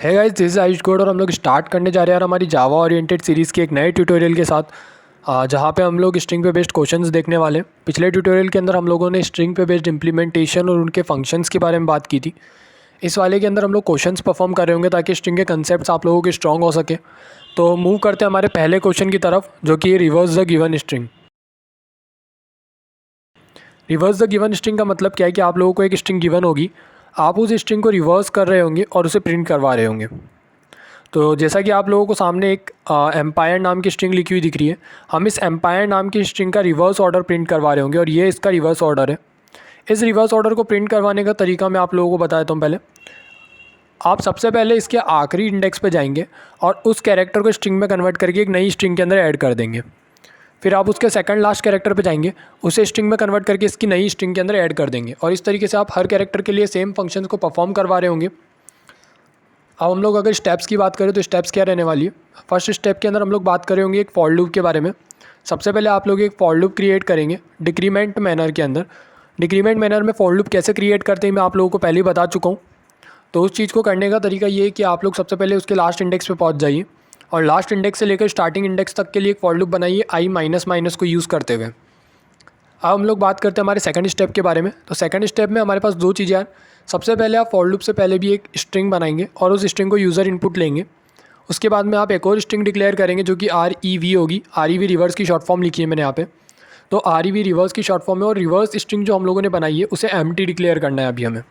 है guys, this is Ayush Gaur और हम लोग स्टार्ट करने जा रहे हैं हमारी जावा ओरिएंटेड सीरीज़ के एक नए ट्यूटोरियल के साथ, जहाँ पे हम लोग स्ट्रिंग पे बेस्ड क्वेश्चंस देखने वाले हैं। पिछले ट्यूटोरियल के अंदर हम लोगों ने स्ट्रिंग पे बेस्ड इम्प्लीमेंटेशन और उनके फंक्शंस के बारे में बात की थी। इस वाले के अंदर हम लोग क्वेश्चंस परफॉर्म कर रहे होंगे ताकि स्ट्रिंग के कंसेप्ट आप लोगों के स्ट्रॉन्ग हो सके। तो मूव करते हैं हमारे पहले क्वेश्चन की तरफ, जो कि reverse the given string. Reverse the given string का मतलब क्या है कि आप लोगों को एक स्ट्रिंग गिवन होगी, आप उस स्ट्रिंग को रिवर्स कर रहे होंगे और उसे प्रिंट करवा रहे होंगे। तो जैसा कि आप लोगों को सामने एक एम्पायर नाम की स्ट्रिंग लिखी हुई दिख रही है, हम इस एम्पायर नाम की स्ट्रिंग का रिवर्स ऑर्डर प्रिंट करवा रहे होंगे और ये इसका रिवर्स ऑर्डर है। इस रिवर्स ऑर्डर को प्रिंट करवाने का तरीका मैं आप लोगों को बता देता हूँ। पहले आप सबसे पहले इसके आखिरी इंडेक्स पे जाएंगे और उस कैरेक्टर को स्ट्रिंग में कन्वर्ट करके एक नई स्ट्रिंग के अंदर ऐड कर देंगे। फिर आप उसके सेकंड लास्ट कैरेक्टर पे जाएंगे, उसे स्ट्रिंग में कन्वर्ट करके इसकी नई स्ट्रिंग के अंदर ऐड कर देंगे और इस तरीके से आप हर कैरेक्टर के लिए सेम फंक्शंस को परफॉर्म करवा रहे होंगे। अब हम लोग अगर स्टेप्स की बात करें तो स्टेप्स क्या रहने वाली है। फर्स्ट स्टेप के अंदर हम लोग बात करें होंगे एक फॉर लूप के बारे में। सबसे पहले आप लोग एक फॉर लूप क्रिएट करेंगे डिक्रीमेंट मैनर के अंदर। डिक्रीमेंट मैनर में फॉर लूप कैसे क्रिएट करते हैं मैं आप लोगों को पहले ही बता चुका हूँ। तो उस चीज़ को करने का तरीका ये है कि आप लोग सबसे पहले उसके लास्ट इंडेक्स पे पहुँच जाइए और लास्ट इंडेक्स से लेकर स्टार्टिंग इंडेक्स तक के लिए एक फॉर लूप बनाइए आई माइनस माइनस को यूज़ करते हुए। अब हम लोग बात करते हैं हमारे सेकंड स्टेप के बारे में। तो सेकंड स्टेप में हमारे पास दो चीज़ें हैं। सबसे पहले आप फॉर लूप से पहले भी एक स्ट्रिंग बनाएंगे और उस स्ट्रिंग को यूज़र इनपुट लेंगे। उसके बाद में आप एक और स्ट्रिंग डिक्लेयर करेंगे जो कि REV होगी। REV रिवर्स की शॉर्ट फॉर्म लिखी है मैंने यहाँ पे। तो REV रिवर्स की शॉर्ट फॉर्म है और रिवर्स स्ट्रिंग जो हम लोगों ने बनाई है उसे एम्प्टी डिक्लेयर करना है अभी हमें।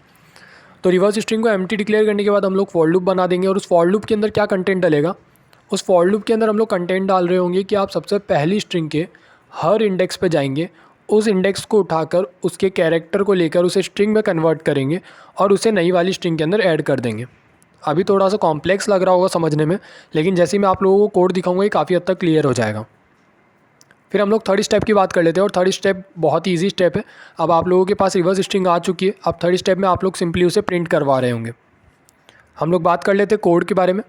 तो रिवर्स स्ट्रिंग को एम्प्टी डिक्लेयर करने के बाद हम लोग फॉर लूप बना देंगे और उस फॉर लूप के अंदर क्या कंटेंट डलेगा, उस फॉर लूप के अंदर हम लोग कंटेंट डाल रहे होंगे कि आप सबसे पहली स्ट्रिंग के हर इंडेक्स पे जाएंगे, उस इंडेक्स को उठाकर उसके कैरेक्टर को लेकर उसे स्ट्रिंग में कन्वर्ट करेंगे और उसे नई वाली स्ट्रिंग के अंदर ऐड कर देंगे। अभी थोड़ा सा कॉम्प्लेक्स लग रहा होगा समझने में, लेकिन जैसे ही मैं आप लोगों को कोड दिखाऊंगा ये काफ़ी हद तक क्लियर हो जाएगा। फिर हम लोग थर्ड स्टेप की बात कर लेते हैं और थर्ड स्टेप बहुत ही ईजी स्टेप है। अब आप लोगों के पास रिवर्स स्ट्रिंग आ चुकी है। अब थर्ड स्टेप में आप लोग सिंपली उसे प्रिंट करवा रहे होंगे। हम लोग बात कर लेते हैं कोड के बारे में।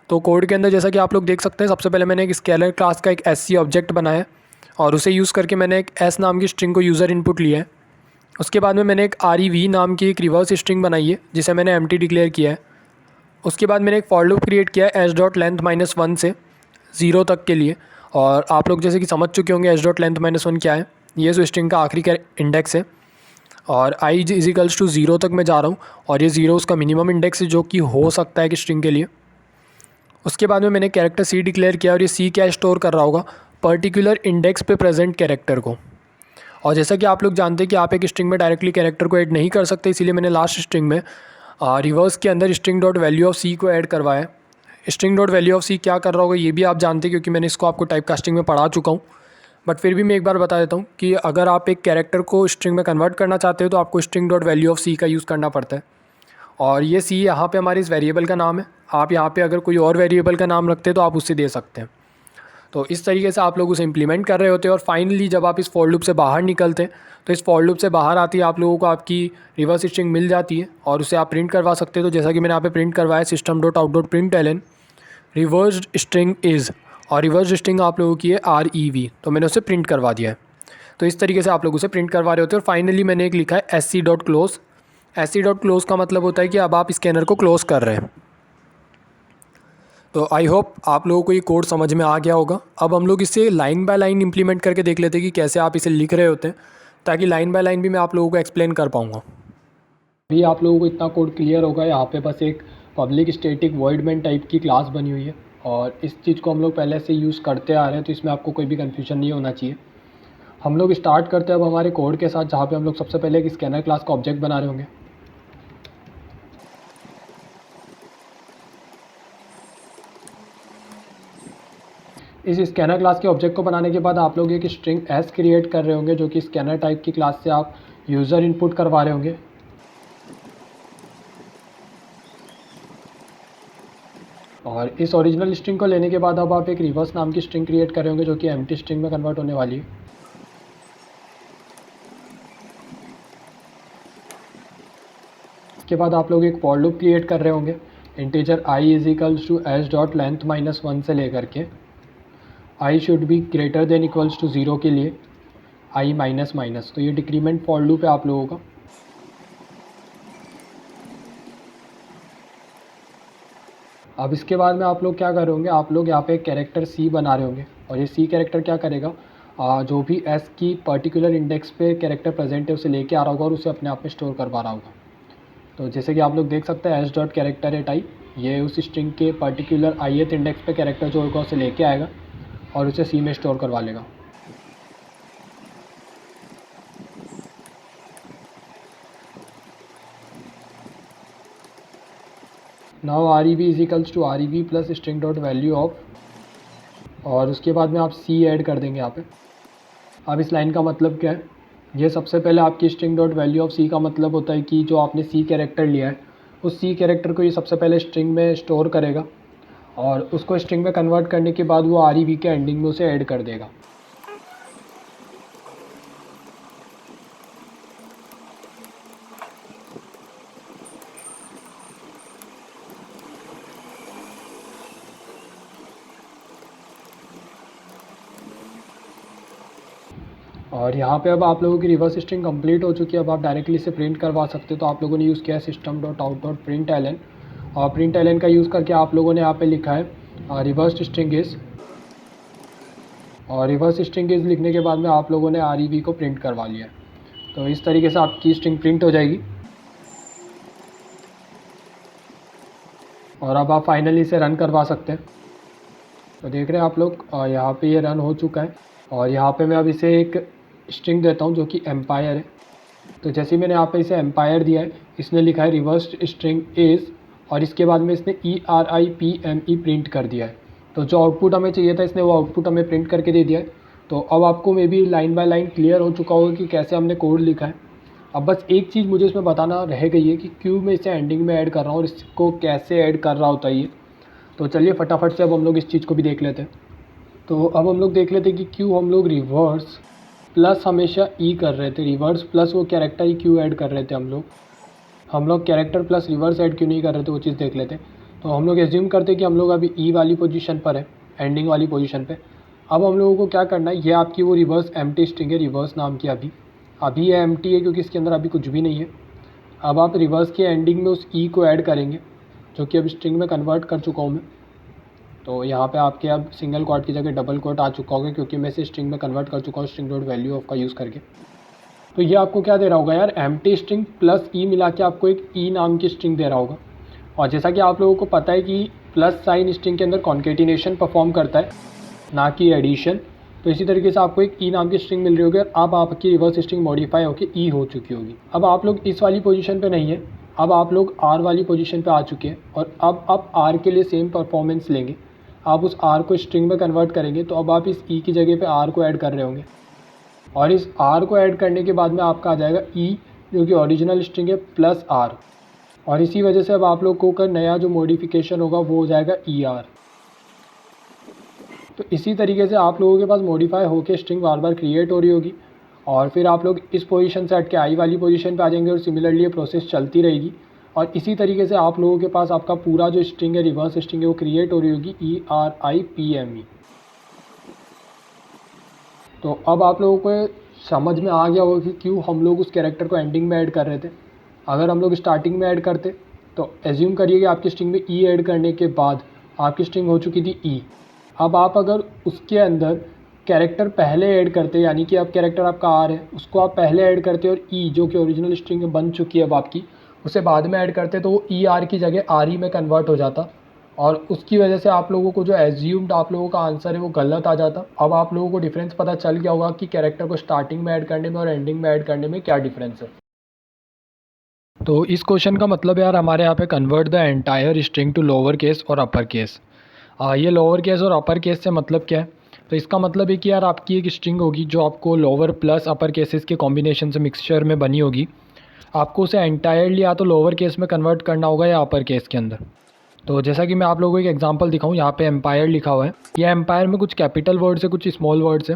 तो कोड के अंदर जैसा कि आप लोग देख सकते हैं, सबसे पहले मैंने एक स्केलर क्लास का एक SC ऑब्जेक्ट बनाया है और उसे यूज़ करके मैंने एक S नाम की स्ट्रिंग को यूज़र इनपुट लिया है। उसके बाद में मैंने एक REV नाम की एक रिवर्स स्ट्रिंग बनाई है जिसे मैंने एम्प्टी डिक्लेयर किया है। उसके बाद मैंने एक फॉर लूप क्रिएट किया है s.length-1 से 0 तक के लिए। और आप लोग जैसे कि समझ चुके होंगे s.length-1 क्या है। ये जो स्ट्रिंग का आखिरी इंडेक्स है और i इजिकल्स टू 0 तक मैं जा रहा हूँ और ये 0 उसका मिनिमम इंडेक्स है जो कि हो सकता है कि स्ट्रिंग के लिए। उसके बाद में मैंने कैरेक्टर C डिक्लेयर किया और ये C क्या स्टोर कर रहा होगा, पर्टिकुलर इंडेक्स पे प्रेजेंट कैरेक्टर को। और जैसा कि आप लोग जानते हैं कि आप एक स्ट्रिंग में डायरेक्टली कैरेक्टर को ऐड नहीं कर सकते, इसीलिए मैंने लास्ट स्ट्रिंग में रिवर्स के अंदर string dot value of C को ऐड करवाया। String dot value of C क्या कर रहा होगा ये भी आप जानते हैं क्योंकि मैंने इसको आपको टाइप कास्टिंग में पढ़ा चुका हूँ। बट फिर भी मैं एक बार बता देता हूँ कि अगर आप एक कैरेक्टर को स्ट्रिंग में कन्वर्ट करना चाहते हो तो आपको string dot value of C का यूज़ करना पड़ता है। और ये C यहाँ पे हमारे इस वेरिएबल का नाम है। आप यहाँ पे अगर कोई और वेरिएबल का नाम रखते हैं तो आप उससे दे सकते हैं। तो इस तरीके से आप लोग उसे इम्प्लीमेंट कर रहे होते हैं और फाइनली जब आप इस फॉर लूप से बाहर निकलते हैं तो इस फॉर लूप से बाहर आती है आप लोगों को आपकी रिवर्स स्ट्रिंग मिल जाती है और उसे आप प्रिंट करवा सकते हैं। तो जैसा कि मैंने यहाँ पे प्रिंट करवाया system.out.println रिवर्स्ड स्ट्रिंग इज़, और रिवर्स स्ट्रिंग आप लोगों की है REV, तो मैंने उसे प्रिंट करवा दिया है। तो इस तरीके से आप लोग उसे प्रिंट करवा रहे होते हैं और फाइनली मैंने एक लिखा है SC.close। SC.close का मतलब होता है कि अब आप स्कैनर को क्लोज कर रहे हैं। तो आई होप आप लोगों को ये कोड समझ में आ गया होगा। अब हम लोग इसे लाइन बाय लाइन इंप्लीमेंट करके देख लेते हैं कि कैसे आप इसे लिख रहे होते हैं, ताकि लाइन बाय लाइन भी मैं आप लोगों को एक्सप्लेन कर पाऊँगा। अभी आप लोगों को इतना कोड क्लियर होगा। यहाँ पे बस एक public static void main type की क्लास बनी हुई है और इस चीज़ को हम लोग पहले से यूज़ करते आ रहे हैं, तो इसमें आपको कोई भी कन्फ्यूजन नहीं होना चाहिए। हम लोग स्टार्ट करते हैं अब हमारे कोड के साथ, जहाँ पे हम लोग सबसे पहले एक स्कैनर क्लास का ऑब्जेक्ट बना रहे होंगे। इस स्कैनर क्लास के ऑब्जेक्ट को बनाने के बाद आप लोग एक स्ट्रिंग S क्रिएट कर रहे होंगे जो कि स्कैनर टाइप की क्लास से आप यूज़र इनपुट करवा रहे होंगे। और इस ओरिजिनल स्ट्रिंग को लेने के बाद अब आप एक रिवर्स नाम की स्ट्रिंग क्रिएट कर रहे होंगे जो कि एम्प्टी स्ट्रिंग में कन्वर्ट होने वाली है। इसके बाद आप लोग एक फॉर लूप क्रिएट कर रहे होंगे integer i equals to s.length-1 से लेकर के i should be greater than equals to 0 के लिए i माइनस माइनस। तो ये डिक्रीमेंट फॉर लूप है आप लोगों का। अब इसके बाद में आप लोग क्या कर रहे होंगे, आप लोग यहाँ पे एक कैरेक्टर सी बना रहे होंगे और ये सी कैरेक्टर क्या करेगा, जो भी एस की पर्टिकुलर इंडेक्स पे कैरेक्टर प्रेजेंट है उसे लेके आ रहा होगा और उसे अपने आप में स्टोर करवा रहा होगा। तो जैसे कि आप लोग देख सकते हैं एस डॉट कैरेक्टर है टाइप, ये उस स्ट्रिंग के पर्टिकुलर ith इंडेक्स पे कैरेक्टर जो होगा उसे लेके आएगा और उसे सी में स्टोर करवा लेगा। Now REB is equals to REB plus string dot value of, और उसके बाद में आप सी ऐड कर देंगे यहाँ पे। अब इस लाइन का मतलब क्या है, ये सबसे पहले आपकी स्ट्रिंग डॉट वैल्यू ऑफ सी का मतलब होता है कि जो आपने सी कैरेक्टर लिया है उस सी कैरेक्टर को ये सबसे पहले स्ट्रिंग में स्टोर करेगा और उसको स्ट्रिंग में कन्वर्ट करने के बाद वो REB के एंडिंग में उसे ऐड कर देगा। और यहाँ पे अब आप लोगों की रिवर्स स्ट्रिंग कंप्लीट हो चुकी है। अब आप डायरेक्टली इसे प्रिंट करवा सकते हो। तो आप लोगों ने यूज़ किया है system dot out dot print L N, और प्रिंट एल एन का यूज़ करके आप लोगों ने यहाँ पे लिखा है रिवर्स स्ट्रिंग इज़, और रिवर्स स्ट्रिंग इज़ लिखने के बाद में आप लोगों ने REB को प्रिंट करवा लिया है। तो इस तरीके से आपकी स्ट्रिंग प्रिंट हो जाएगी और अब आप फाइनली इसे रन करवा सकते हैं। तो देख रहे हैं आप लोग यहाँ पे ये रन हो चुका है और यहाँ पे मैं अब इसे एक स्ट्रिंग देता हूँ जो कि एम्पायर है। तो जैसे मैंने यहाँ पे इसे एम्पायर दिया है, इसने लिखा है रिवर्स स्ट्रिंग इज़ और इसके बाद में इसने ERIPME प्रिंट कर दिया है। तो जो आउटपुट हमें चाहिए था इसने वो आउटपुट हमें प्रिंट करके दे दिया है। तो अब आपको may be line by line clear हो चुका होगा कि कैसे हमने कोड लिखा है। अब बस एक चीज़ मुझे इसमें बताना रह गई है कि क्यों मैं इसे एंडिंग में ऐड कर रहा हूँ और इसको कैसे ऐड कर रहा होता है ये। तो चलिए फटाफट से अब हम लोग इस चीज़ को भी देख लेते हैं। तो अब हम लोग देख लेते हैं कि क्यों हम लोग रिवर्स प्लस हमेशा ई कर रहे थे, रिवर्स प्लस वो कैरेक्टर ही क्यों ऐड कर रहे थे हम लोग कैरेक्टर प्लस रिवर्स ऐड क्यों नहीं कर रहे थे, वो चीज़ देख लेते हैं। तो हम लोग एज्यूम करते हैं कि हम लोग अभी ई वाली पोजीशन पर है, एंडिंग वाली पोजीशन पे। अब हम लोगों को क्या करना है, ये आपकी वो रिवर्स एम्प्टी स्ट्रिंग है, रिवर्स नाम की अभी ये एम्प्टी है क्योंकि इसके अंदर अभी कुछ भी नहीं है। अब आप रिवर्स के एंडिंग में उस ई को ऐड करेंगे जो कि अब स्ट्रिंग में कन्वर्ट कर चुका हूँ मैं। तो यहाँ पे आपके अब सिंगल कोट की जगह डबल कोट आ चुका होगा क्योंकि मैं इसे स्ट्रिंग में कन्वर्ट कर चुका हूँ स्ट्रिंग डॉट वैल्यू ऑफ का यूज़ करके। तो ये आपको क्या दे रहा होगा यार, एम्प्टी स्ट्रिंग प्लस ई मिला के आपको एक ई नाम की स्ट्रिंग दे रहा होगा। और जैसा कि आप लोगों को पता है कि प्लस साइन स्ट्रिंग के अंदर कॉन्केटिनेशन परफॉर्म करता है, ना कि एडिशन। तो इसी तरीके से आपको एक ई नाम की स्ट्रिंग मिल रही होगी और अब आपकी रिवर्स स्ट्रिंग मॉडिफाई होकर ई हो चुकी होगी। अब आप लोग इस वाली पोजीशन पे नहीं है, अब आप लोग आर वाली पोजीशन पे आ चुके हैं और अब आप आर के लिए सेम परफॉर्मेंस लेंगे। आप उस आर को स्ट्रिंग में कन्वर्ट करेंगे तो अब आप इस ई की जगह पे आर को ऐड कर रहे होंगे और इस आर को ऐड करने के बाद में आपका आ जाएगा ई जो कि ओरिजिनल स्ट्रिंग है प्लस आर, और इसी वजह से अब आप लोग को का नया जो मॉडिफिकेशन होगा वो हो जाएगा ई आर। तो इसी तरीके से आप लोगों के पास मॉडिफाई होकर स्ट्रिंग बार बार क्रिएट हो रही होगी और फिर आप लोग इस पोजीशन से हट के आई वाली पोजीशन पे आ जाएंगे और सिमिलरली ये प्रोसेस चलती रहेगी और इसी तरीके से आप लोगों के पास आपका पूरा जो स्ट्रिंग है, रिवर्स स्ट्रिंग है, वो क्रिएट हो रही होगी ERIPME। तो अब आप लोगों को समझ में आ गया होगा कि क्यों हम लोग उस कैरेक्टर को एंडिंग में ऐड कर रहे थे। अगर हम लोग स्टार्टिंग में ऐड करते तो एज्यूम करिए कि आपकी स्ट्रिंग में ई ऐड करने के बाद आपकी स्ट्रिंग हो चुकी थी ई। अब आप अगर उसके अंदर कैरेक्टर पहले ऐड करते, यानी कि अब कैरेक्टर आपका आर है उसको आप पहले ऐड करते और ई जो कि ओरिजिनल स्ट्रिंग बन चुकी है अब आपकी उसे बाद में ऐड करते तो वो ई आर की जगह आर ई में कन्वर्ट हो जाता और उसकी वजह से आप लोगों को जो एज्यूम्ड आप लोगों का आंसर है वो गलत आ जाता। अब आप लोगों को डिफरेंस पता चल गया होगा कि कैरेक्टर को स्टार्टिंग में ऐड करने में और एंडिंग में ऐड करने में क्या डिफरेंस है। तो इस क्वेश्चन का मतलब यार हमारे यहाँ पे convert the entire string to lower case और अपर केस। ये लोअर केस और अपर केस से मतलब क्या है, तो इसका मतलब है कि यार आपकी एक स्ट्रिंग होगी जो आपको लोअर प्लस अपर केसेस के कॉम्बिनेशन से मिक्सचर में बनी होगी। आपको उसे एंटायरली या तो लोअर केस में कन्वर्ट करना होगा या अपर केस के अंदर। तो जैसा कि मैं आप लोगों को एक एग्जांपल दिखाऊं, यहाँ पे एम्पायर लिखा हुआ है। ये एम्पायर में कुछ कैपिटल वर्ड्स है, कुछ स्मॉल वर्ड्स है।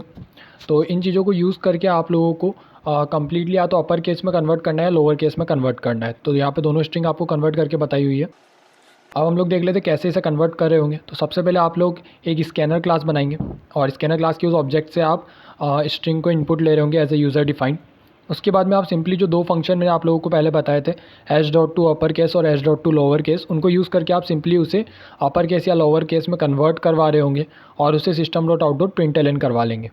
तो इन चीज़ों को यूज़ करके आप लोगों को कम्प्लीटली या तो अपर केस में कन्वर्ट करना है या लोअर केस में कन्वर्ट करना है। तो यहाँ पे दोनों स्ट्रिंग आपको कन्वर्ट करके बताई हुई है। अब हम लोग देख लेते हैं कैसे इसे कन्वर्ट कर रहे होंगे। तो सबसे पहले आप लोग एक स्कैनर क्लास बनाएंगे और स्कैनर क्लास के उस ऑब्जेक्ट से आप स्ट्रिंग को इनपुट ले रहे होंगे एज ए यूज़र डिफाइंड। उसके बाद में आप सिंपली जो 2 फंक्शन मैंने आप लोगों को पहले बताए थे, H dot to upper case और H dot to lower case, उनको यूज़ करके आप सिंपली उसे अपर केस या लोअर केस में कन्वर्ट करवा रहे होंगे और उसे system dot out dot println करवा लेंगे।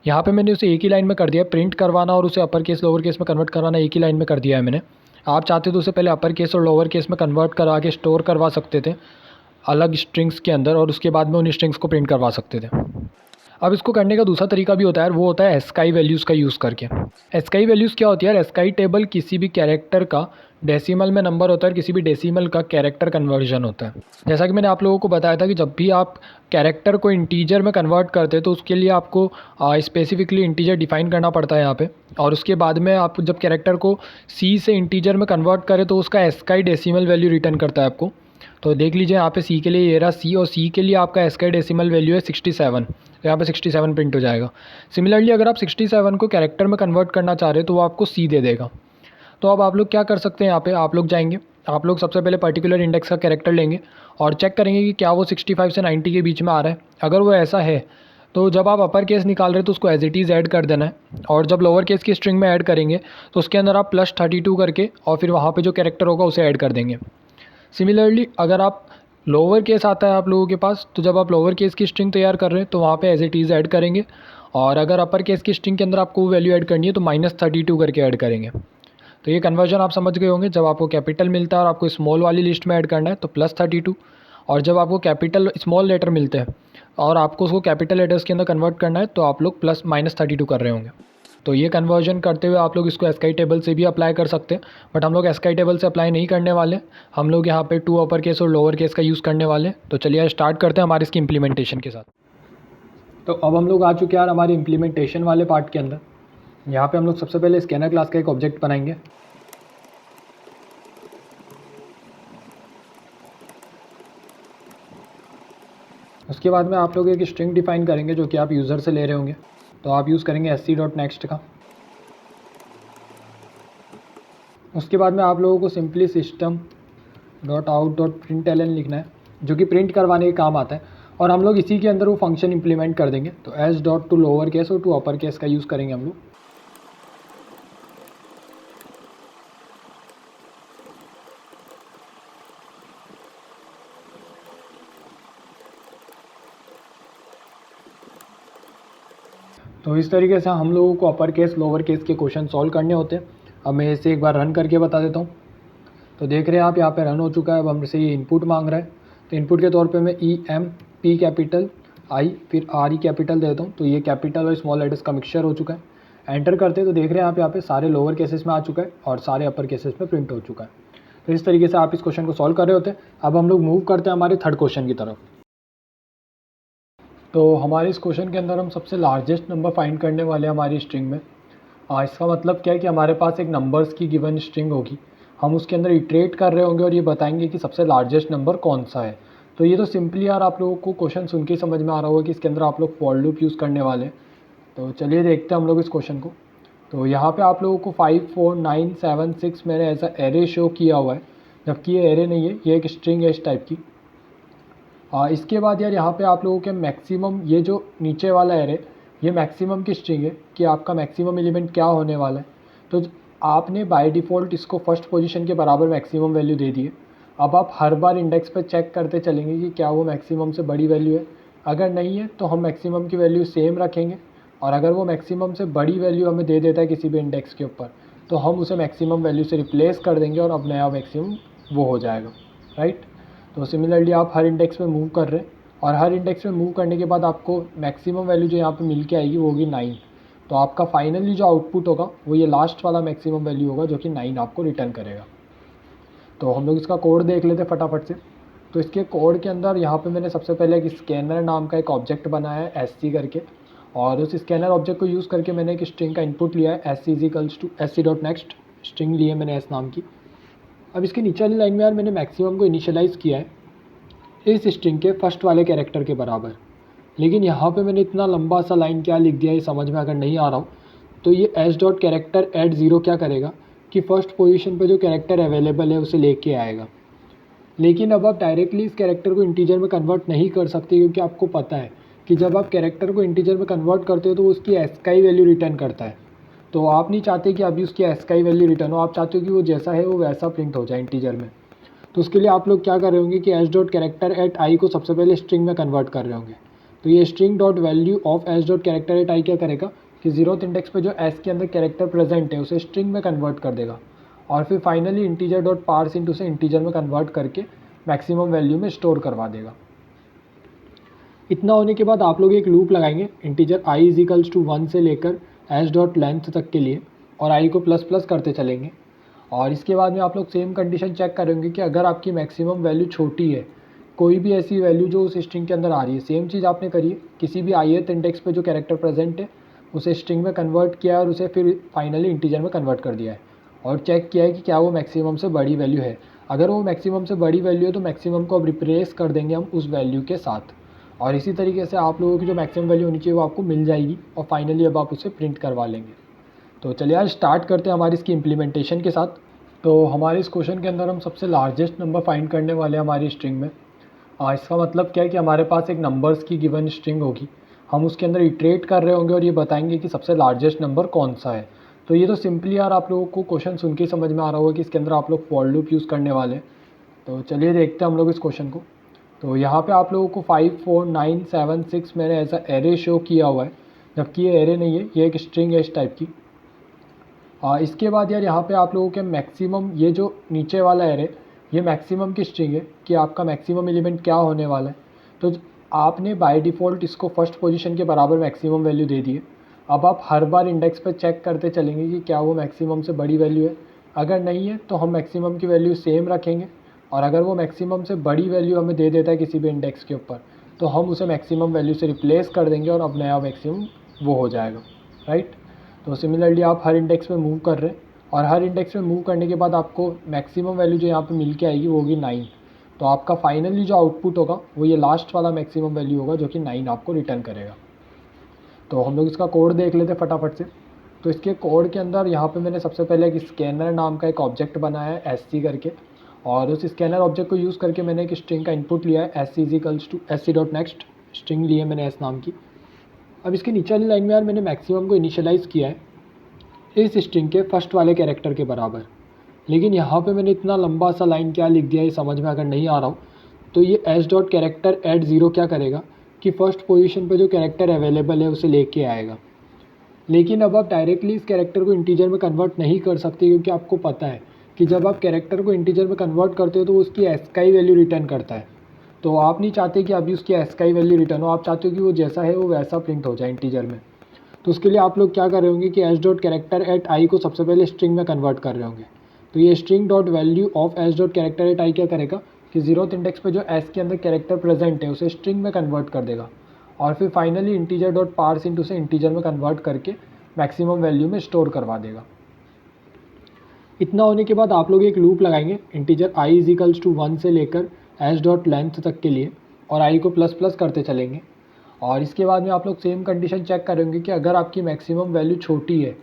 यहाँ पे मैंने उसे एक ही लाइन में कर दिया, प्रिंट करवाना और उसे अपर केस लोअर केस में कन्वर्ट करवाना एक ही लाइन में कर दिया है मैंने। आप चाहते तो उसे पहले अपर केस और लोअर केस में कन्वर्ट करवा के स्टोर करवा सकते थे अलग स्ट्रिंग्स के अंदर, और उसके बाद में उन स्ट्रिंग्स को प्रिंट करवा सकते थे। अब इसको करने का दूसरा तरीका भी होता है, वो होता है एस्काई वैल्यूज़ का यूज़ करके। एस्काई वैल्यूज़ क्या होती है यार? एस्काई टेबल किसी भी कैरेक्टर का डेसिमल में नंबर होता है और किसी भी डेसिमल का कैरेक्टर कन्वर्जन होता है। जैसा कि मैंने आप लोगों को बताया था कि जब भी आप कैरेक्टर को इंटीजर में कन्वर्ट करते हैं तो उसके लिए आपको स्पेसिफिकली इंटीजर डिफाइन करना पड़ता है यहाँ पे, और उसके बाद में आप जब कैरेक्टर को सी से इंटीजर में कन्वर्ट करें तो उसका एस्काई डेसिमल वैल्यू रिटर्न करता है आपको। तो देख लीजिए यहाँ पे सी के लिए ये रहा सी, और सी के लिए आपका एस्काई डेसिमल वैल्यू है 67, तो यहाँ पे 67 प्रिंट हो जाएगा। सिमिलरली अगर आप 67 को कैरेक्टर में कन्वर्ट करना चाह रहे हो तो वो आपको सी दे देगा। तो अब आप लोग क्या कर सकते हैं, यहाँ पे आप लोग जाएंगे, आप लोग सबसे पहले पर्टिकुलर इंडेक्स का कैरेक्टर लेंगे और चेक करेंगे कि क्या वो 65 से 90 के बीच में आ रहा है। अगर वो ऐसा है तो जब आप अपर केस निकाल रहे हो तो उसको एज इट इज़ ऐड कर देना है, और जब लोअर केस की स्ट्रिंग में ऐड करेंगे तो उसके अंदर आप +32 करके और फिर वहाँ पे जो कैरेक्टर होगा उसे ऐड कर देंगे। सिमिलरली अगर आप लोअर केस आता है आप लोगों के पास, तो जब आप लोअर केस की स्ट्रिंग तैयार कर रहे हैं तो वहाँ पे एज इट इज़ ऐड करेंगे, और अगर अपर केस की स्ट्रिंग के अंदर आपको वो वैल्यू ऐड करनी है तो -32 करके ऐड करेंगे। तो ये कन्वर्जन आप समझ गए होंगे। जब आपको कैपिटल मिलता है और आपको स्मॉल वाली लिस्ट में ऐड करना है तो +32, और जब आपको कैपिटल स्मॉल लेटर मिलते हैं और आपको उसको कैपिटल लेटर्स के अंदर कन्वर्ट करना है तो आप लोग +-32 कर रहे होंगे। तो ये कन्वर्जन करते हुए आप लोग इसको एस्काई टेबल से भी अप्लाई कर सकते हैं, बट हम लोग एस्काई टेबल से अप्लाई नहीं करने वाले, हम लोग यहाँ पे 2 अपर केस और लोअर केस का यूज़ करने वाले। तो चलिए स्टार्ट करते हैं हमारे इसकी इम्प्लीमेंटेशन के साथ। तो अब हम लोग आ चुके हैं यार हमारे इम्प्लीमेंटेशन वाले पार्ट के अंदर। यहाँ पे हम लोग सबसे पहले स्कैनर क्लास का एक ऑब्जेक्ट बनाएंगे। उसके बाद में आप लोग एक स्ट्रिंग डिफाइन करेंगे जो कि आप यूज़र से ले रहे होंगे। तो आप यूज़ करेंगे sc.next का। उसके बाद में आप लोगों को सिंपली system.out.println लिखना है, जो कि प्रिंट करवाने के काम आता है, और हम लोग इसी के अंदर वो फंक्शन इंप्लीमेंट कर देंगे। तो h.to लोअर केस और टू अपर केस का यूज़ करेंगे हम लोग। तो इस तरीके से हम लोगों को अपर केस लोअर केस के क्वेश्चन सॉल्व करने होते हैं। अब मैं इसे एक बार रन करके बता देता हूँ। तो देख रहे हैं आप यहाँ पे रन हो चुका है। अब हमसे ये इनपुट मांग रहा है, तो इनपुट के तौर पे मैं EMP कैपिटल I फिर RE कैपिटल दे देता हूँ। तो ये कैपिटल और स्मॉल लेटर्स का मिक्सचर हो चुका है। एंटर करते हैं तो देख रहे हैं आप यहाँ पे सारे लोअर केसेस में आ चुका है और सारे अपर केसेस में प्रिंट हो चुका है। तो इस तरीके से आप इस क्वेश्चन को सॉल्व कर रहे होते हैं। अब हम लोग मूव करते हैं हमारे थर्ड क्वेश्चन की तरफ। तो हमारे इस क्वेश्चन के अंदर हम सबसे लार्जेस्ट नंबर फाइंड करने वाले हैं हमारी स्ट्रिंग में। इसका मतलब क्या है कि हमारे पास एक नंबर्स की गिवन स्ट्रिंग होगी, हम उसके अंदर इटरेट कर रहे होंगे और ये बताएंगे कि सबसे लार्जेस्ट नंबर कौन सा है। तो ये तो सिंपली यार आप लोगों को क्वेश्चन सुन के ही समझ में आ रहा होगा कि इसके अंदर आप लोग फॉर लूप यूज़ करने वाले। तो चलिए देखते हैं हम लोग इस क्वेश्चन को। तो यहाँ पे आप लोगों को 5 4 9 7 6 मैंने ऐसा एरे शो किया हुआ है, जबकि ये एरे नहीं है, ये एक स्ट्रिंग है इस टाइप की। इसके बाद यार यहाँ पे आप लोगों के मैक्सिमम, ये जो नीचे वाला एरे ये मैक्सिमम की स्ट्रिंग है कि आपका मैक्सिमम एलिमेंट क्या होने वाला है। तो आपने बाय डिफ़ॉल्ट इसको फर्स्ट पोजीशन के बराबर मैक्सिमम वैल्यू दे दी है। अब आप हर बार इंडेक्स पे चेक करते चलेंगे कि क्या वो मैक्सिमम से बड़ी वैल्यू है। अगर नहीं है तो हम मैक्सिमम की वैल्यू सेम रखेंगे, और अगर वो मैक्सिमम से बड़ी वैल्यू हमें दे देता है किसी भी इंडेक्स के ऊपर तो हम उसे मैक्सिमम वैल्यू से रिप्लेस कर देंगे और अब नया मैक्सिमम वो हो जाएगा, राइट। तो सिमिलरली आप हर इंडेक्स में मूव कर रहे हैं, और हर इंडेक्स में मूव करने के बाद आपको मैक्सिमम वैल्यू जो यहाँ पे मिल के आएगी वो होगी 9। तो आपका फाइनली जो आउटपुट होगा वो ये लास्ट वाला मैक्सिमम वैल्यू होगा जो कि 9 आपको रिटर्न करेगा। तो हम लोग इसका कोड देख लेते हैं फटाफट से। तो इसके कोड के अंदर यहाँ पे मैंने सबसे पहले एक स्कैनर नाम का एक ऑब्जेक्ट बनाया है SC करके, और उस स्कैनर ऑब्जेक्ट को यूज़ करके मैंने एक स्ट्रिंग का इनपुट लिया है sc=sc.next स्ट्रिंग ली है मैंने s नाम की। अब इसके नीचे वाली लाइन में यार मैंने मैक्सिमम को इनिशियलाइज़ किया है इस स्ट्रिंग के फर्स्ट वाले कैरेक्टर के बराबर, लेकिन यहाँ पे मैंने इतना लंबा सा लाइन क्या लिख दिया ये समझ में अगर नहीं आ रहा हो तो ये s.character @ 0 क्या करेगा कि फ़र्स्ट पोजीशन पे जो कैरेक्टर अवेलेबल है उसे लेके आएगा। लेकिन अब आप डायरेक्टली इस कैरेक्टर को इंटीजर में कन्वर्ट नहीं कर सकते, क्योंकि आपको पता है कि जब आप कैरेक्टर को इंटीजर में कन्वर्ट करते हो तो वो उसकी एस्काई वैल्यू रिटर्न करता है। तो आप नहीं चाहते कि अभी उसकी एस का ही वैल्यू रिटर्न हो, आप चाहते हो कि वो जैसा है वो वैसा प्रिंट हो जाए इंटीजर में। तो उसके लिए आप लोग क्या कर रहे होंगे कि एस डॉट कैरेक्टर एट आई को सबसे पहले स्ट्रिंग में कन्वर्ट कर रहे होंगे। तो ये string dot value of S dot character at I क्या करेगा कि जीरोथ इंडेक्स पे जो एस के अंदर कैरेक्टर प्रेजेंट है उसे स्ट्रिंग में कन्वर्ट कर देगा, और फिर finally integer dot parse int से इंटीजर में कन्वर्ट करके मैक्सिमम वैल्यू में स्टोर करवा देगा। इतना होने के बाद आप लोग एक लूप लगाएंगे integer i is equals to 1 से लेकर एस डॉट लेंथ तक के लिए, और आई को प्लस प्लस करते चलेंगे। और इसके बाद में आप लोग सेम कंडीशन चेक करेंगे कि अगर आपकी मैक्सिमम वैल्यू छोटी है, कोई भी ऐसी वैल्यू जो उस स्ट्रिंग के अंदर आ रही है, सेम चीज़ आपने करी है, किसी भी ith इंडेक्स पे जो कैरेक्टर प्रेजेंट है उसे स्ट्रिंग में कन्वर्ट किया और उसे फिर फाइनली इंटीजर में कन्वर्ट कर दिया है, और चेक किया है कि क्या वो मैक्सिमम से बड़ी वैल्यू है। अगर वो मैक्सिमम से बड़ी वैल्यू है तो मैक्सिमम को अब रिप्लेस कर देंगे हम उस वैल्यू के साथ, और इसी तरीके से आप लोगों की जो मैक्सिमम वैल्यू होनी चाहिए वो आपको मिल जाएगी, और फाइनली अब आप उसे प्रिंट करवा लेंगे। तो चलिए आज स्टार्ट करते हैं हमारी इसकी इम्प्लीमेंटेशन के साथ। तो हमारे इस क्वेश्चन के अंदर हम सबसे लार्जेस्ट नंबर फाइंड करने वाले हैं हमारी स्ट्रिंग में। इसका मतलब क्या है कि हमारे पास एक नंबर्स की गिवन स्ट्रिंग होगी, हम उसके अंदर इटरेट कर रहे होंगे और ये बताएंगे कि सबसे लार्जेस्ट नंबर कौन सा है। तो ये तो सिंपली यार आप लोगों को क्वेश्चन सुन के ही समझ में आ रहा होगा कि इसके अंदर आप लोग फॉर लूप यूज़ करने वाले हैं। तो चलिए देखते हैं हम लोग इस क्वेश्चन को। तो यहाँ पे आप लोगों को 5 4 9 7 6 मैंने ऐसा एरे शो किया हुआ है, जबकि ये एरे नहीं है, ये एक स्ट्रिंग है इस टाइप की। इसके बाद यार यहाँ पे आप लोगों के मैक्सिमम, ये जो नीचे वाला एरे ये मैक्सिमम की स्ट्रिंग है कि आपका मैक्सिमम एलिमेंट क्या होने वाला है। तो आपने बाय डिफ़ॉल्ट इसको फर्स्ट पोजीशन के बराबर मैक्सिमम वैल्यू दे दी है। अब आप हर बार इंडेक्स पर चेक करते चलेंगे कि क्या वो मैक्सिमम से बड़ी वैल्यू है। अगर नहीं है तो हम मैक्सिमम की वैल्यू सेम रखेंगे, और अगर वो मैक्सिमम से बड़ी वैल्यू हमें दे देता है किसी भी इंडेक्स के ऊपर तो हम उसे मैक्सिमम वैल्यू से रिप्लेस कर देंगे और अब नया मैक्सिमम वो हो जाएगा, राइट। तो सिमिलरली आप हर इंडेक्स में मूव कर रहे हैं, और हर इंडेक्स में मूव करने के बाद आपको मैक्सिमम वैल्यू जो यहाँ पे मिल के आएगी वो होगी 9। तो आपका फाइनली जो आउटपुट होगा वो ये लास्ट वाला मैक्सिमम वैल्यू होगा जो कि 9 आपको रिटर्न करेगा। तो हम लोग इसका कोड देख लेते फटाफट से। तो इसके कोड के अंदर यहाँ पे मैंने सबसे पहले एक स्कैनर नाम का एक ऑब्जेक्ट बनाया है SC करके, और उस स्कैनर ऑब्जेक्ट को यूज़ करके मैंने एक स्ट्रिंग का इनपुट लिया है SC equals to SC dot next, string ली है मैंने S नाम की। अब इसके नीचे वाली लाइन में यार मैंने मैक्सिमम को इनिशियलाइज़ किया है इस स्ट्रिंग के फर्स्ट वाले कैरेक्टर के बराबर, लेकिन यहाँ पे मैंने इतना लंबा सा लाइन क्या लिख दिया ये समझ में अगर नहीं आ रहा हो तो ये S dot character eight zero क्या करेगा कि फ़र्स्ट पोजीशन पे जो कैरेक्टर अवेलेबल है उसे लेके आएगा। लेकिन अब आप डायरेक्टली इस कैरेक्टर को इंटीजर में कन्वर्ट नहीं कर सकते, क्योंकि आपको पता है कि जब आप कैरेक्टर को इंटीजर में कन्वर्ट करते हो तो वो उसकी एस का ही वैल्यू रिटर्न करता है। तो आप नहीं चाहते कि अभी उसकी एस का ही वैल्यू रिटर्न हो, आप चाहते हो कि वो जैसा है वो वैसा प्रिंट हो जाए इंटीजर में। तो उसके लिए आप लोग क्या कर रहे होंगे कि एस डॉट कैरेक्टर एट आई को सबसे पहले स्ट्रिंग में कन्वर्ट कर रहे होंगे। तो ये string dot value of S dot character at I क्या करेगा कि जीरोथ इंडेक्स पे जो एस के अंदर कैरेक्टर प्रेजेंट है उसे स्ट्रिंग में कन्वर्ट कर देगा, और फिर finally integer dot parse int से इंटीजर में कन्वर्ट करके मैक्सिमम वैल्यू में स्टोर करवा देगा। इतना होने के बाद आप लोग एक लूप लगाएंगे integer i is equals to 1 से लेकर एस डॉट लेंथ तक के लिए, और आई को प्लस प्लस करते चलेंगे। और इसके बाद में आप लोग सेम कंडीशन चेक करेंगे कि अगर आपकी मैक्सिमम वैल्यू छोटी है,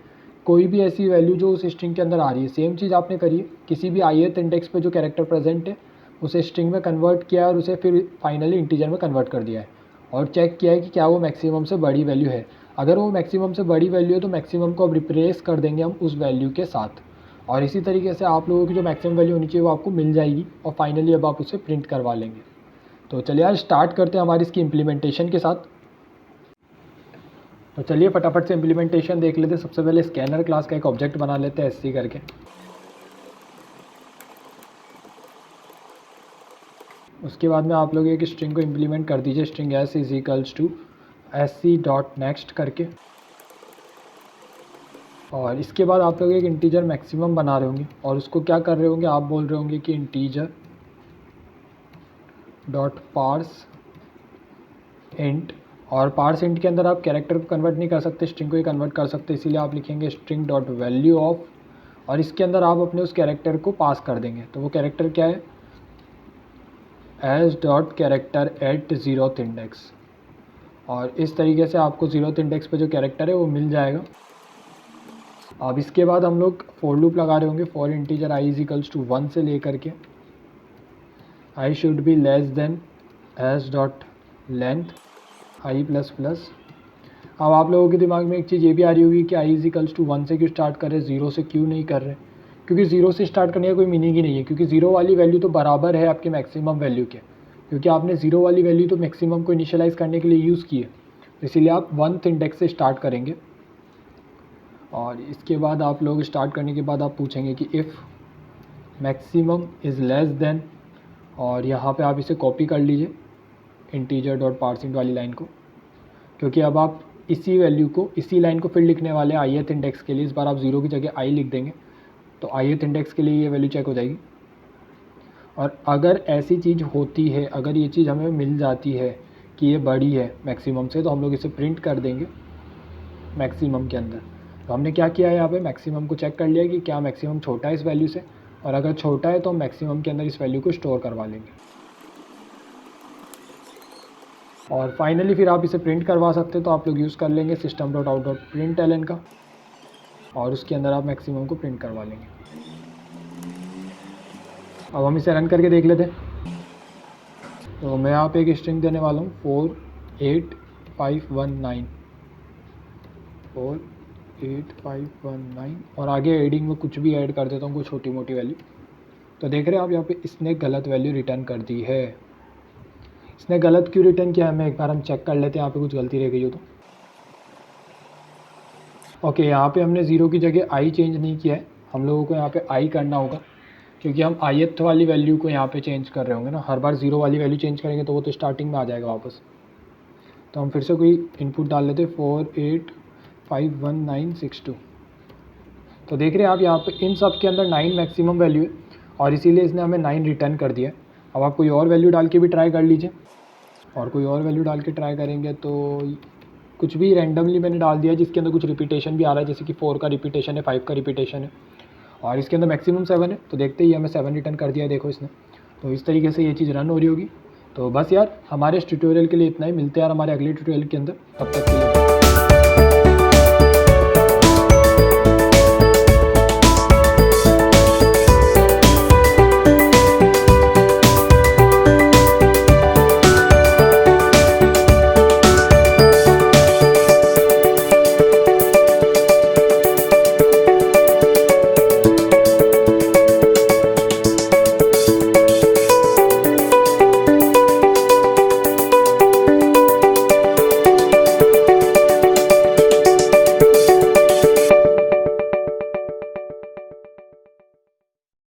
कोई भी ऐसी वैल्यू जो उस स्ट्रिंग के अंदर आ रही है, सेम चीज़ आपने करी है, किसी भी ith इंडेक्स पे जो कैरेक्टर प्रेजेंट है उसे स्ट्रिंग में कन्वर्ट किया और उसे फिर फाइनली इंटीजर में कन्वर्ट कर दिया है, और चेक किया है कि क्या वो मैक्सिमम से बड़ी वैल्यू है। अगर वो मैक्सिमम से बड़ी वैल्यू है तो मैक्सिमम को अब रिप्लेस कर देंगे हम उस वैल्यू के साथ, और इसी तरीके से आप लोगों की जो मैक्सिमम वैल्यू होनी चाहिए वो आपको मिल जाएगी, और फाइनली अब आप उसे प्रिंट करवा लेंगे। तो चलिए आज स्टार्ट करते हैं हमारी इसकी इम्प्लीमेंटेशन के साथ। तो चलिए फटाफट से इम्प्लीमेंटेशन देख लेते हैं। सबसे पहले स्कैनर क्लास का एक ऑब्जेक्ट बना लेते हैं SC करके। उसके बाद में आप लोग एक स्ट्रिंग को इम्प्लीमेंट कर दीजिए, string S is equals to SC dot next करके, और इसके बाद आप लोग एक इंटीजर मैक्सिमम बना रहे होंगे, और उसको क्या कर रहे होंगे, आप बोल रहे होंगे कि इंटीजर डॉट पार्स इंट, और पार्स इंट के अंदर आप कैरेक्टर को कन्वर्ट नहीं कर सकते, स्ट्रिंग को ही कन्वर्ट कर सकते, इसीलिए आप लिखेंगे स्ट्रिंग डॉट वैल्यू ऑफ, और इसके अंदर आप अपने उस कैरेक्टर को पास कर देंगे। तो वो कैरेक्टर क्या है, S dot character eight zeroth index, और इस तरीके से आपको ज़ीरोथ इंडेक्स पे जो कैरेक्टर है वो मिल जाएगा। अब इसके बाद हम लोग फॉर लूप लगा रहे होंगे, for integer i is equals to 1 से लेकर के i should be less than S dot length i plus plus, अब आप लोगों के दिमाग में एक चीज़ ये भी आ रही होगी कि आई इजिकल्स टू 1 से क्यों स्टार्ट कर रहे हैं, 0 से क्यों नहीं कर रहे? क्योंकि 0 से स्टार्ट करने का कोई मीनिंग ही नहीं है, क्योंकि 0 वाली वैल्यू तो बराबर है आपके मैक्सिमम वैल्यू के, क्योंकि आपने 0 वाली वैल्यू तो मैक्सिमम को इनिशियलाइज़ करने के लिए यूज़ की है। इसीलिए आप 1th इंडेक्स से स्टार्ट करेंगे और इसके बाद आप लोग स्टार्ट करने के बाद आप पूछेंगे कि if maximum is less than, और यहाँ पे आप इसे कॉपी कर लीजिए इंटीजर डॉट पार्सिंट वाली लाइन को, क्योंकि अब आप इसी वैल्यू को, इसी लाइन को फिर लिखने वाले हैं ith इंडेक्स के लिए। इस बार आप 0 की जगह i लिख देंगे तो ith इंडेक्स के लिए ये वैल्यू चेक हो जाएगी। और अगर ऐसी चीज़ होती है, अगर ये चीज़ हमें मिल जाती है कि ये बड़ी है मैक्सिमम से, तो हम लोग इसे प्रिंट कर देंगे मैक्सिमम के अंदर। तो हमने क्या किया है, यहाँ पे मैक्सिमम को चेक कर लिया कि क्या मैक्सिमम छोटा है इस वैल्यू से, और अगर छोटा है तो हम मैक्सिमम के अंदर इस वैल्यू को स्टोर करवा लेंगे। और फाइनली फिर आप इसे प्रिंट करवा सकते हैं, तो आप लोग यूज़ कर लेंगे system.out.println का, और उसके अंदर आप मैक्सिमम को प्रिंट करवा लेंगे। अब हम इसे रन करके देख लेते हैं। तो मैं यहाँ पे एक स्ट्रिंग देने वाला हूँ 48519 48519, और आगे एडिंग में कुछ भी ऐड कर देता हूँ, कोई छोटी मोटी वैल्यू। तो देख रहे हैं आप यहाँ पे इसने गलत वैल्यू रिटर्न कर दी है। इसने गलत क्यों रिटर्न किया है, एक बार हम चेक कर लेते हैं यहाँ पे कुछ गलती रह गई हो तो। ओके, यहाँ पे हमने 0 की जगह i चेंज नहीं किया है, हम लोगों को यहाँ पे i करना होगा, क्योंकि हम ith वाली वैल्यू को यहाँ पे चेंज कर रहे होंगे ना। हर बार 0 वाली वैल्यू चेंज करेंगे तो वो तो स्टार्टिंग में आ जाएगा वापस। तो हम फिर से कोई इनपुट डाल लेते 4851962। तो देख रहे हैं आप यहाँ पे इन सब के अंदर 9 मैक्सिमम वैल्यू है, और इसीलिए इसने हमें 9 रिटर्न कर दिया है। अब आप कोई और वैल्यू डाल के भी ट्राई कर लीजिए, और कोई और वैल्यू डाल के ट्राई करेंगे तो कुछ भी रैंडमली मैंने डाल दिया जिसके अंदर कुछ रिपीटेशन भी आ रहा है, जैसे कि 4 का रिपीटेशन है, 5 का रिपीटेशन है, और इसके अंदर मैक्सिमम 7 है। तो देखते ही हमें 7 रिटर्न कर दिया है, देखो इसने। तो इस तरीके से ये चीज़ रन हो रही होगी। तो बस यार, हमारे इस ट्यूटोरियल के लिए इतना ही। मिलते हैं यार हमारे अगले ट्यूटोरियल के अंदर, तब तक के लिए।